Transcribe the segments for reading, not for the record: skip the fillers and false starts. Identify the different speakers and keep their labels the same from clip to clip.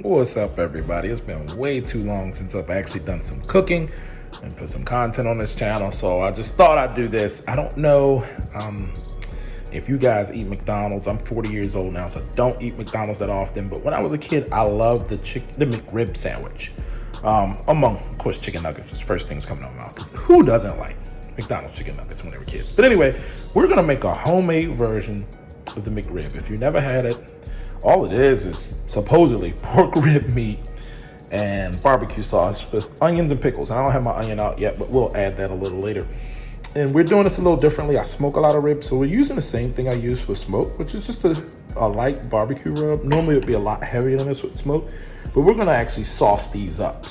Speaker 1: What's up, everybody? It's been way too long since I've actually done some cooking and put some content on this channel, so I just thought I'd do this. I don't know if you guys eat McDonald's. I'm 40 years old now, so I don't eat McDonald's that often, but when I was a kid, I loved the McRib sandwich. Among, of course, chicken nuggets is the first things coming out of my mouth, because who doesn't like McDonald's chicken nuggets when they were kids? But anyway, we're gonna make a homemade version of the McRib. If you never had it, all it is supposedly pork rib meat and barbecue sauce with onions and pickles. I don't have my onion out yet, but we'll add that a little later. And we're doing this a little differently. I smoke a lot of ribs, so we're using the same thing I use for smoke, which is just a light barbecue rub. Normally it would be a lot heavier than this with smoke, but we're gonna actually sauce these up.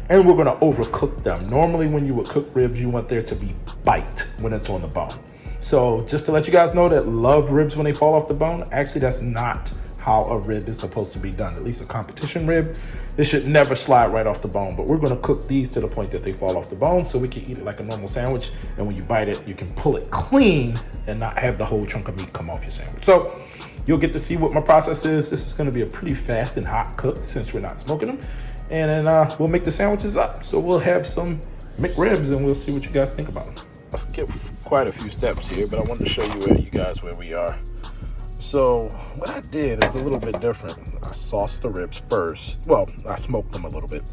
Speaker 1: And we're gonna overcook them. Normally when you would cook ribs, you want there to be bite when it's on the bone. So just to let you guys know that love ribs when they fall off the bone, actually that's not how a rib is supposed to be done. At least a competition rib, it should never slide right off the bone. But we're gonna cook these to the point that they fall off the bone so we can eat it like a normal sandwich. And when you bite it, you can pull it clean and not have the whole chunk of meat come off your sandwich. So you'll get to see what my process is. This is gonna be a pretty fast and hot cook since we're not smoking them. And then we'll make the sandwiches up. So we'll have some McRibs and we'll see what you guys think about them. I skipped quite a few steps here, but I wanted to show you guys where we are. So what I did is a little bit different. I sauced the ribs first. Well, I smoked them a little bit,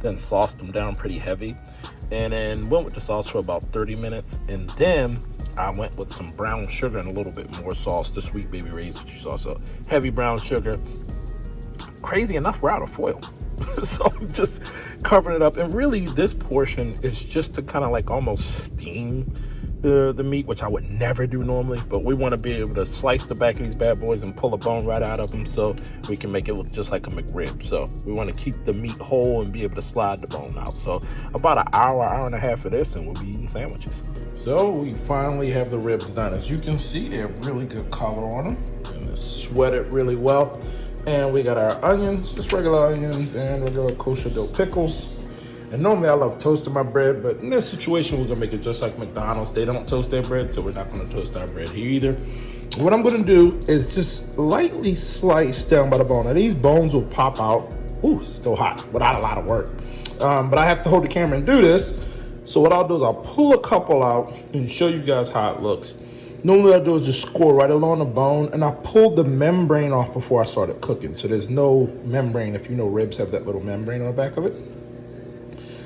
Speaker 1: then sauced them down pretty heavy, and then went with the sauce for about 30 minutes. And then I went with some brown sugar and a little bit more sauce, the Sweet Baby Ray's that you saw. So heavy brown sugar. Crazy enough, we're out of foil. So I'm just covering it up. And really this portion is just to kind of like almost steam the meat, which I would never do normally, but we want to be able to slice the back of these bad boys and pull a bone right out of them so we can make it look just like a McRib. So we want to keep the meat whole and be able to slide the bone out. So about an hour and a half of this and we'll be eating sandwiches. So we finally have the ribs done. As you can see, they have really good color on them and it's sweated really well. And we got our onions, just regular onions and regular kosher dill pickles. And normally I love toasting my bread, but in this situation, we're gonna make it just like McDonald's. They don't toast their bread, so we're not gonna toast our bread here either. What I'm gonna do is just lightly slice down by the bone. Now these bones will pop out, ooh, it's still hot, without a lot of work. But I have to hold the camera and do this. So what I'll do is I'll pull a couple out and show you guys how it looks. Normally what I do is just score right along the bone, and I pulled the membrane off before I started cooking. So there's no membrane. If you know, ribs have that little membrane on the back of it.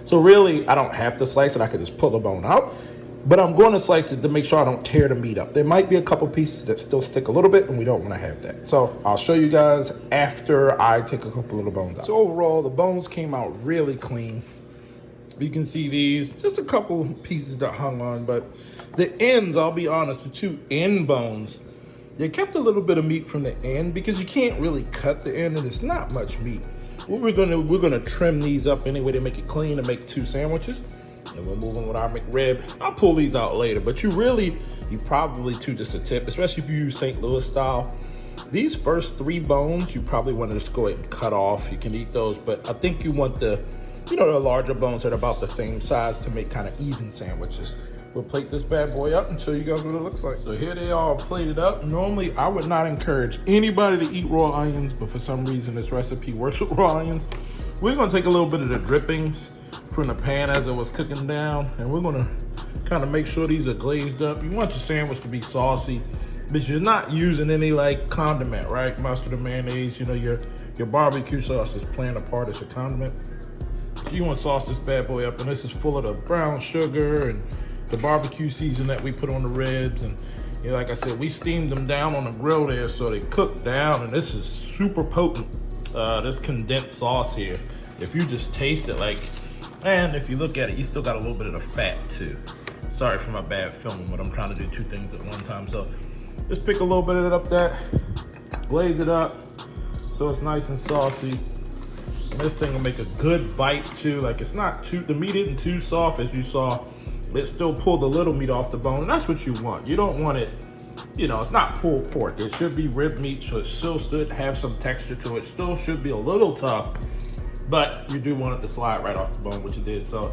Speaker 1: So really, I don't have to slice it. I could just pull the bone out, but I'm going to slice it to make sure I don't tear the meat up. There might be a couple pieces that still stick a little bit, and we don't want to have that. So I'll show you guys after I take a couple of the bones out. So overall, the bones came out really clean. You can see these, just a couple pieces that hung on, but the ends, I'll be honest, the two end bones, they kept a little bit of meat from the end because you can't really cut the end and it's not much meat. What we're gonna trim these up anyway to make it clean and make two sandwiches. And we'll move on with our McRib. I'll pull these out later, but you probably too, just a tip, especially if you use St. Louis style. These first three bones, you probably want to just go ahead and cut off. You can eat those, but I think you want the larger bones that are about the same size to make kind of even sandwiches. We'll plate this bad boy up and show you guys what it looks like. So here they are plated up. Normally, I would not encourage anybody to eat raw onions, but for some reason, this recipe works with raw onions. We're gonna take a little bit of the drippings from the pan as it was cooking down, and we're gonna kind of make sure these are glazed up. You want your sandwich to be saucy, but you're not using any like condiment, right? Mustard or mayonnaise, your barbecue sauce is playing a part as your condiment. So you want to sauce this bad boy up, and this is full of the brown sugar and the barbecue season that we put on the ribs. And like I said, we steamed them down on the grill there so they cook down, and this is super potent. This condensed sauce here, if you just taste it, and if you look at it, you still got a little bit of the fat too. Sorry for my bad filming, but I'm trying to do two things at one time. So just pick a little bit of it up there, glaze it up so it's nice and saucy. And this thing will make a good bite too. Like the meat isn't too soft as you saw. It still pulled a little meat off the bone, and that's what you want. You don't want it, it's not pulled pork. It should be rib meat, so it still should have some texture to it. Still should be a little tough, but you do want it to slide right off the bone, which it did. So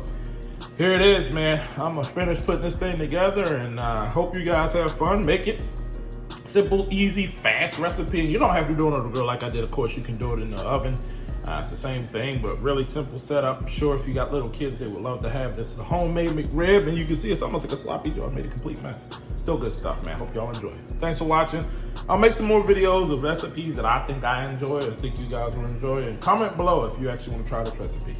Speaker 1: here it is, man. I'm gonna finish putting this thing together, and hope you guys have fun. Make it simple, easy, fast recipe. You don't have to do it on the grill like I did. Of course, you can do it in the oven. It's the same thing, but really simple setup. I'm sure if you got little kids, they would love to have this. It's a homemade McRib, and you can see it's almost like a sloppy Joe. I made a complete mess. Still good stuff, man. Hope y'all enjoy it. Thanks for watching. I'll make some more videos of recipes that I think I enjoy or think you guys will enjoy. And comment below if you actually want to try this recipe.